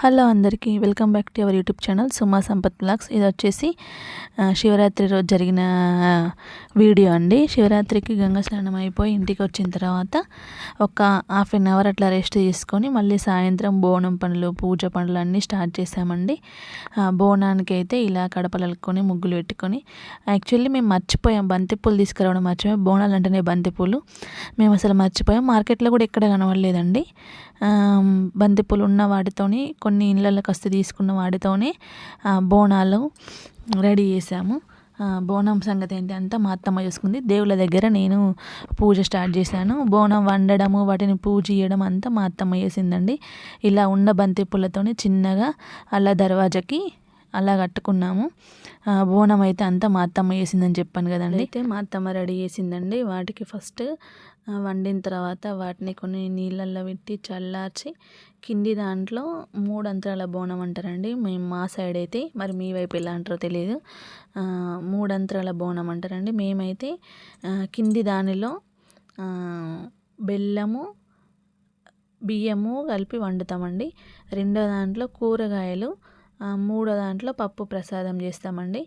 Hello అందరికీ welcome back to our YouTube channel Suma Sampath blogs. ఇది వచ్చేసి శివరాత్రి రోజు జరిగిన వీడియో అండి. శివరాత్రికి గంగా స్నానం అయిపోయి ఇంటికి వచ్చిన తర్వాత ఒక హాఫ్ అన్ అవర్ అట్లా రెస్ట్ తీసుకొని మళ్ళీ సాయంత్రం బోనం పనులు పూజ పనులు అన్నీ స్టార్ట్ చేసామండి. బోనానికి అయితే ఇలా కడపలలుకొని ముగ్గులు పెట్టుకొని, యాక్చువల్లీ మేము మర్చిపోయాం బంతిపూలు తీసుకురావడం మర్చిపోయాం. బోనాలు అంటేనే బంతిపూలు మేము అసలు మర్చిపోయాం. మార్కెట్లో కూడా ఎక్కడ కనవడలేదండి. బంతిపూలు ఉన్న వాటితోని కొన్ని ఇళ్ళకి వస్తే తీసుకున్న వాటితోనే బోనాలు రెడీ చేసాము. బోనం సంగతి ఏంటి అంతా మా అత్తమ్మ చూసుకుంది. దేవుళ్ళ దగ్గర నేను పూజ స్టార్ట్ చేశాను. బోనం వండడము వాటిని పూజ చేయడం అంతా మా అత్తమ్మ చేసిందండి. ఇలా ఉన్న బంతిపూలతోని చిన్నగా అలా దర్వాజకి అలా కట్టుకున్నాము. బోనం అయితే అంతా మా అత్తమ్మ చేసిందని చెప్పాను కదండి. అయితే మా అత్తమ్మ రెడీ చేసిందండి. వాటికి ఫస్ట్ వండిన తర్వాత వాటిని కొన్ని నీళ్ళల్లో పెట్టి చల్లార్చి కింది దాంట్లో 3 అంతరాల బోనం అంటారండి మేము మా సైడ్ అయితే, మరి మీ వైపు ఎలా అంటారో తెలియదు. 3 అంతరాల బోనం అంటారండి. మేమైతే కింది దానిలో బెల్లము బియ్యము కలిపి వండుతామండి. రెండో దాంట్లో కూరగాయలు, మూడో దాంట్లో పప్పు ప్రసాదం చేస్తామండి.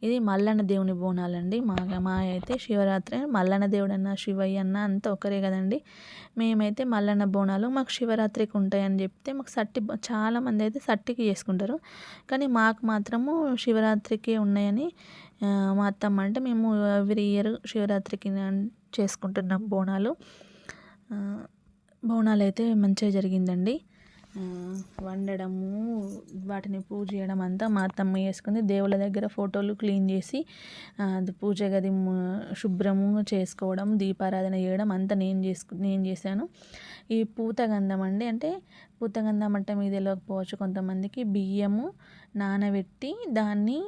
ఇది మల్లన్న దేవుని బోనాలండి. మా అయితే శివరాత్రి మల్లన్న దేవుడు అన్న శివయ్య అన్న అంతా ఒకరే కదండి. మేమైతే మల్లన్న బోనాలు మాకు శివరాత్రికి ఉంటాయని చెప్తే మాకు చాలామంది అయితే సట్టికి చేసుకుంటారు, కానీ మాకు మాత్రము శివరాత్రికి ఉన్నాయని మా అత్తమ్మ అంటే మేము ఎవ్రీ ఇయర్ శివరాత్రికి చేసుకుంటున్నాం బోనాలు. బోనాలు అయితే మంచిగా జరిగిందండి. వండడము వాటిని పూజ చేయడం అంతా మా అత్తమ్మ చేసుకుంది. దేవుళ్ళ దగ్గర ఫోటోలు క్లీన్ చేసి పూజ గది శుభ్రము చేసుకోవడం, దీపారాధన చేయడం అంతా నేను చేశాను. ఈ పూతగంధం అండి, అంటే పూతగంధం అంటే మీకు తెలియకపోవచ్చు కొంతమందికి. బియ్యము నానబెట్టి దాన్ని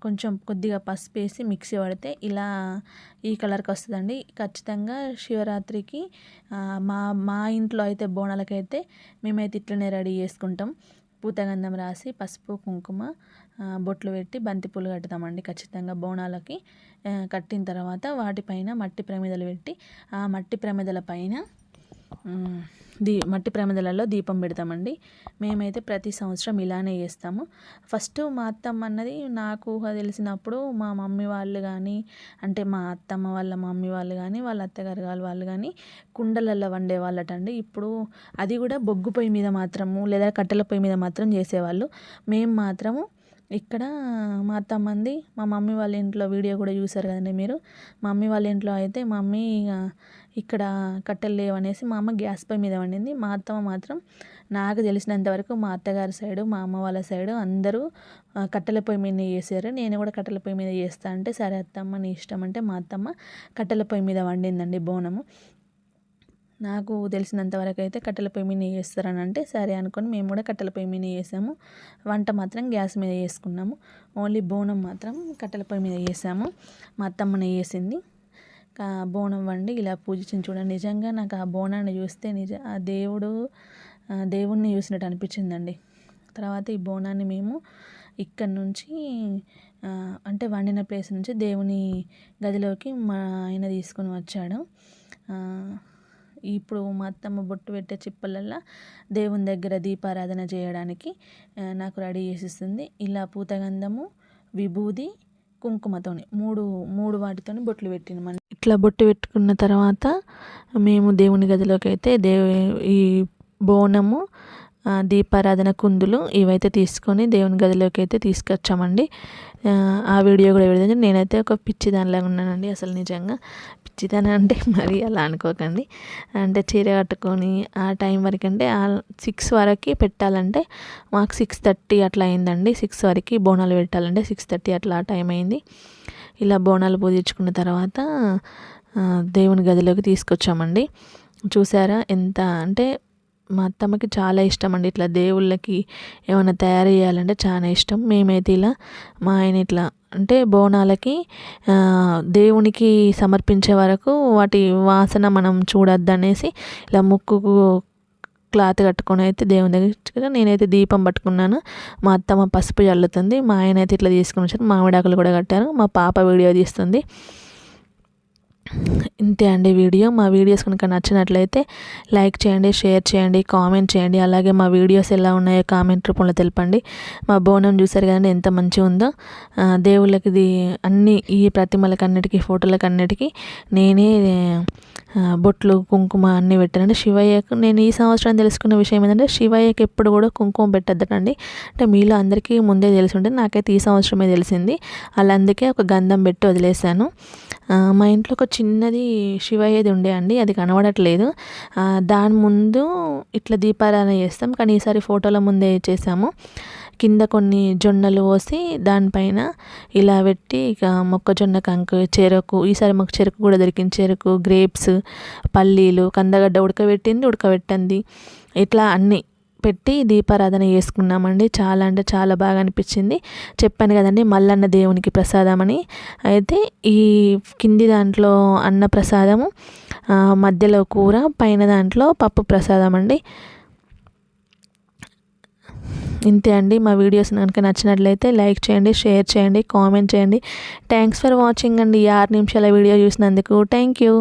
కొంచెం కొద్దిగా పసుపు వేసి మిక్సీ పడితే ఇలా ఈ కలర్కి వస్తుందండి. ఖచ్చితంగా శివరాత్రికి మా ఇంట్లో అయితే బోనాలకైతే మేమైతే ఇట్లనే రెడీ చేసుకుంటాం. పూతగంధం రాసి పసుపు కుంకుమ బొట్లు పెట్టి బంతిపూలు కట్టుతామండి ఖచ్చితంగా బోనాలకి. కట్టిన తర్వాత వాటిపైన మట్టి ప్రమిదలు పెట్టి ఆ మట్టి ప్రమిదల పైన మట్టి ప్రమిదలలో దీపం పెడతామండి. మేమైతే ప్రతి సంవత్సరం ఇలానే చేస్తాము. ఫస్ట్ మా అత్తమ్మ అన్నది నాకు ఊహ తెలిసినప్పుడు మా మమ్మీ వాళ్ళు కానీ, అంటే మా అత్తమ్మ వాళ్ళ మమ్మీ వాళ్ళు కానీ వాళ్ళ అత్తగారు వాళ్ళు కానీ కుండలలో వండే వాళ్ళటండి. ఇప్పుడు అది కూడా బొగ్గు పొయ్యి మీద మాత్రము లేదా కట్టెల పొయ్యి మీద మాత్రం చేసేవాళ్ళు. మేము మాత్రము ఇక్కడ మా అత్తమ్మంది మా మమ్మీ వాళ్ళ ఇంట్లో వీడియో కూడా చూసారు కదండి మీరు. మా మమ్మీ వాళ్ళ ఇంట్లో అయితే మా మమ్మీ ఇక్కడ కట్టెలు లేవనేసి మా అమ్మ గ్యాస్ పొయ్యి మీద వండింది. మా అత్తమ్మ మాత్రం నాకు తెలిసినంత వరకు మా అత్తగారి సైడు మా అమ్మ వాళ్ళ సైడు అందరూ కట్టెల పొయ్యి మీద చేశారు. నేను కూడా కట్టెల పొయ్యి మీద చేస్తా అంటే సరే అత్తమ్మ నీ ఇష్టం అంటే మా అత్తమ్మ కట్టెల పొయ్యి మీద వండిందండి బోనము. నాకు తెలిసినంత వరకు అయితే కట్టెల పొయ్యి మీద చేస్తారని అంటే సరే అనుకొని మేము కూడా కట్టెల పొయ్యి మీద చేసాము. వంట మాత్రం గ్యాస్ మీద చేసుకున్నాము. ఓన్లీ బోనం మాత్రం కట్టెల పొయ్యి మీద చేసాము. మా అత్తమ్మనే చేసింది. బోనం వండి ఇలా పూజించింది చూడండి. నిజంగా నాకు ఆ బోనాన్ని చూస్తే ఆ దేవుణ్ణి చూసినట్టు అనిపించిందండి. తర్వాత ఈ బోనాన్ని మేము ఇక్కడ నుంచి అంటే వండిన ప్లేస్ నుంచి దేవుని గదిలోకి మా ఆయన తీసుకొని వచ్చాడు. ఇప్పుడు మా అత్తమ్మ బొట్టు పెట్టే చిప్పలల్లో దేవుని దగ్గర దీపారాధన చేయడానికి నాకు రెడీ చేసిస్తుంది. ఇలా పూతగంధము విభూది కుంకుమతోని మూడు వాటితోని బొట్లు పెట్టినాం. ఇట్లా బొట్టు పెట్టుకున్న తర్వాత మేము దేవుని గదిలోకి అయితే ఈ బోనము దీపారాధన కుందులు ఇవైతే తీసుకొని దేవుని గదిలోకి అయితే తీసుకొచ్చామండి. ఆ వీడియో కూడా పెడితే నేనైతే ఒక పిచ్చిదానిలాగా ఉన్నానండి. అసలు నిజంగా పిచ్చిదాని అంటే మరీ అలా అనుకోకండి. అంటే చీర కట్టుకొని ఆ టైం వరకు అంటే 6 వరకు పెట్టాలంటే మాకు 6:30 అట్లా అయిందండి. 6 వరకు బోనాలు పెట్టాలంటే 6:30 అట్లా ఆ టైం అయింది. ఇలా బోనాలు పూజించుకున్న తర్వాత దేవుని గదిలోకి తీసుకొచ్చామండి. చూసారా ఎంత అంటే మా అత్తమ్మకి చాలా ఇష్టం అండి ఇట్లా దేవుళ్ళకి ఏమైనా తయారు చేయాలంటే చాలా ఇష్టం. మేమైతే ఇలా మా ఆయన ఇట్లా అంటే బోనాలకి దేవునికి సమర్పించే వరకు వాటి వాసన మనం చూడొద్దనేసి ఇలా ముక్కుకు క్లాత్ కట్టుకొని అయితే దేవుని దగ్గర నేనైతే దీపం పట్టుకున్నాను. మా అత్తమ్మ పసుపు చల్లుతుంది. మా ఆయన అయితే ఇట్లా తీసుకొని వచ్చారు. మామిడాకులు కూడా కట్టారు. మా పాప వీడియో తీస్తుంది. ఇంతే అండి వీడియో. మా వీడియోస్ కనుక నచ్చినట్లయితే లైక్ చేయండి, షేర్ చేయండి, కామెంట్ చేయండి. అలాగే మా వీడియోస్ ఎలా ఉన్నాయో కామెంట్ రూపంలో తెలపండి. మా బోనం చూసారు కదండి ఎంత మంచిగా ఉందో. దేవుళ్ళకి అన్ని ఈ ప్రతిమలకన్నిటికీ ఫోటోలకన్నిటికీ నేనే బొట్లు కుంకుమ అన్నీ పెట్టానండి. శివయ్యకు నేను ఈ సంవత్సరం తెలుసుకున్న విషయం ఏంటంటే శివయ్యకి ఎప్పుడు కూడా కుంకుమ పెట్టద్దటండి. అంటే మీలో అందరికీ ముందే తెలిసి ఉంటుంది, నాకైతే ఈ సంవత్సరమే తెలిసింది. అలా అందుకే ఒక గంధం పెట్టి వదిలేశాను. మా ఇంట్లో ఒక చిన్నది శివయ్యది ఉండే అండి, అది కనబడట్లేదు. దాని ముందు ఇట్లా దీపారాధన చేస్తాం, కానీ ఈసారి ఫోటోల ముందే చేసాము. కింద కొన్ని జొన్నలు పోసి దానిపైన ఇలా పెట్టి ఇక మొక్కజొన్న కంకు, చెరకు, ఈసారి మాకు చెరుకు కూడా దొరికింది. చెరుకు, గ్రేప్స్, పల్లీలు, కందగడ్డ ఉడకబెట్టింది ఇట్లా అన్నీ పెట్టి దీపారాధన చేసుకున్నామండి. చాలా అంటే చాలా బాగా అనిపించింది. చెప్పాను కదండి మల్లన్న దేవునికి ప్రసాదం అని. అయితే ఈ కింది దాంట్లో అన్న ప్రసాదము, మధ్యలో కూర, పైన దాంట్లో పప్పు ప్రసాదం అండి. ఇంతే అండి. మా వీడియోస్ కనుక నచ్చినట్లయితే లైక్ చేయండి, షేర్ చేయండి, కామెంట్ చేయండి. థ్యాంక్స్ ఫర్ వాచింగ్ అండి. 6 నిమిషాల వీడియో చూసినందుకు థ్యాంక్ యూ.